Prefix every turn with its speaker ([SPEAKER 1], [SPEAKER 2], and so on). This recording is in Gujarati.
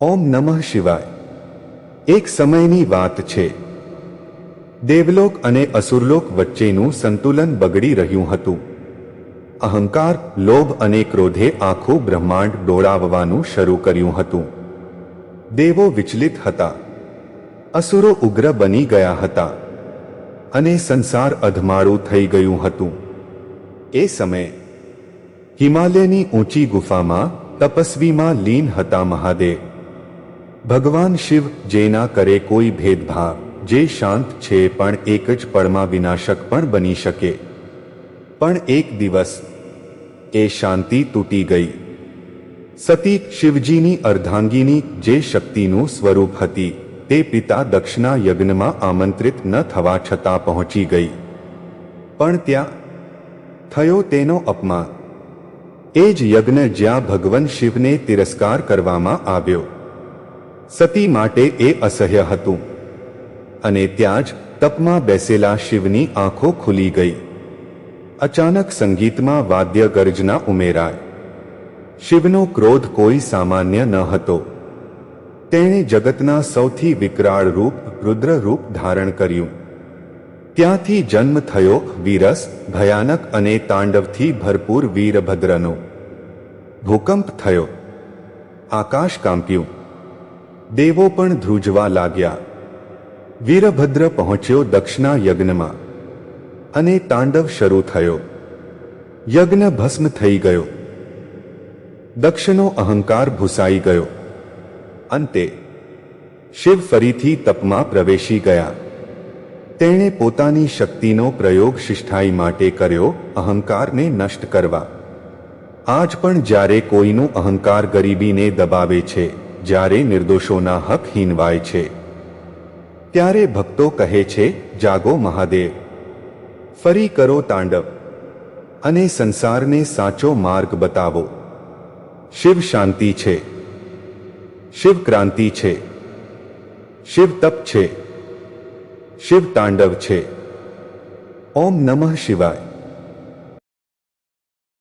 [SPEAKER 1] ઓમ નમઃ શિવાય। એક સમયની વાત છે। દેવલોક અને અસુરલોક વચ્ચેનું સંતુલન બગડી રહ્યું હતું। અહંકાર, લોભ અને ક્રોધે આખું બ્રહ્માંડ ડોળાવવાનું શરૂ કર્યું હતું। દેવો વિચલિત હતા, અસુરો ઉગ્ર બની ગયા હતા અને સંસાર અધમાળું થઈ ગયું હતું। એ સમયે હિમાલયની ઊંચી ગુફામાં તપસ્વીમાં લીન હતા મહાદેવ। ભગવાન શિવ, જેના કરે કોઈ ભેદભાવ, જે શાંત છે પણ એક જ પળમાં વિનાશક પણ બની શકે। પણ એક દિવસ એ શાંતિ તૂટી ગઈ। સતી, શિવજીની અર્ધાંગિની, જે શક્તિનું સ્વરૂપ હતી, તે પિતા દક્ષના યજ્ઞમાં આમંત્રિત ન થવા છતાં પહોંચી ગઈ। પણ ત્યાં થયો તેનો અપમાન। એ જ યજ્ઞ જ્યાં ભગવાન શિવને તિરસ્કાર કરવામાં આવ્યો। સતી માટે એ અસહ્ય હતું અને ત્યાં જ તપમાં બેસેલા શિવની આંખો ખુલી ગઈ। અચાનક સંગીતમાં વાદ્ય ગર્જના ઉમેરાય। શિવનો ક્રોધ કોઈ સામાન્ય ન હતો। તેણે જગતના સૌથી વિકરાળ રૂપ, રુદ્ર રૂપ ધારણ કર્યું। ત્યાંથી જન્મ થયો વીરસ, ભયાનક અને તાંડવથી ભરપૂર વીરભદ્રનો। ભૂકંપ થયો, આકાશ કાંપ્યું, દેવો પણ ધ્રુજવા લાગ્યા। વીરભદ્ર પહોંચ્યો દક્ષના યજ્ઞમાં અને તાંડવ શરૂ થયો। યજ્ઞ ભસ્મ થઈ ગયો, દક્ષનો અહંકાર ભૂસાઈ ગયો। અંતે શિવ ફરીથી તપમાં પ્રવેશી ગયા। તેણે પોતાની શક્તિનો પ્રયોગ શિષ્ટાઈ માટે કર્યો, અહંકારને નષ્ટ કરવા। આજ પણ જ્યારે કોઈનું અહંકાર ગરીબીને દબાવે છે, જ્યારે નિર્દોષોના હક હીનવાય છે, ત્યારે ભક્તો કહે છે, જાગો મહાદેવ, ફરી કરો તાંડવ અને સંસારને સાચો માર્ગ બતાવો। શિવ શાંતિ છે, શિવ ક્રાંતિ છે, શિવ તપ છે, શિવ તાંડવ છે। ઓમ નમઃ શિવાય।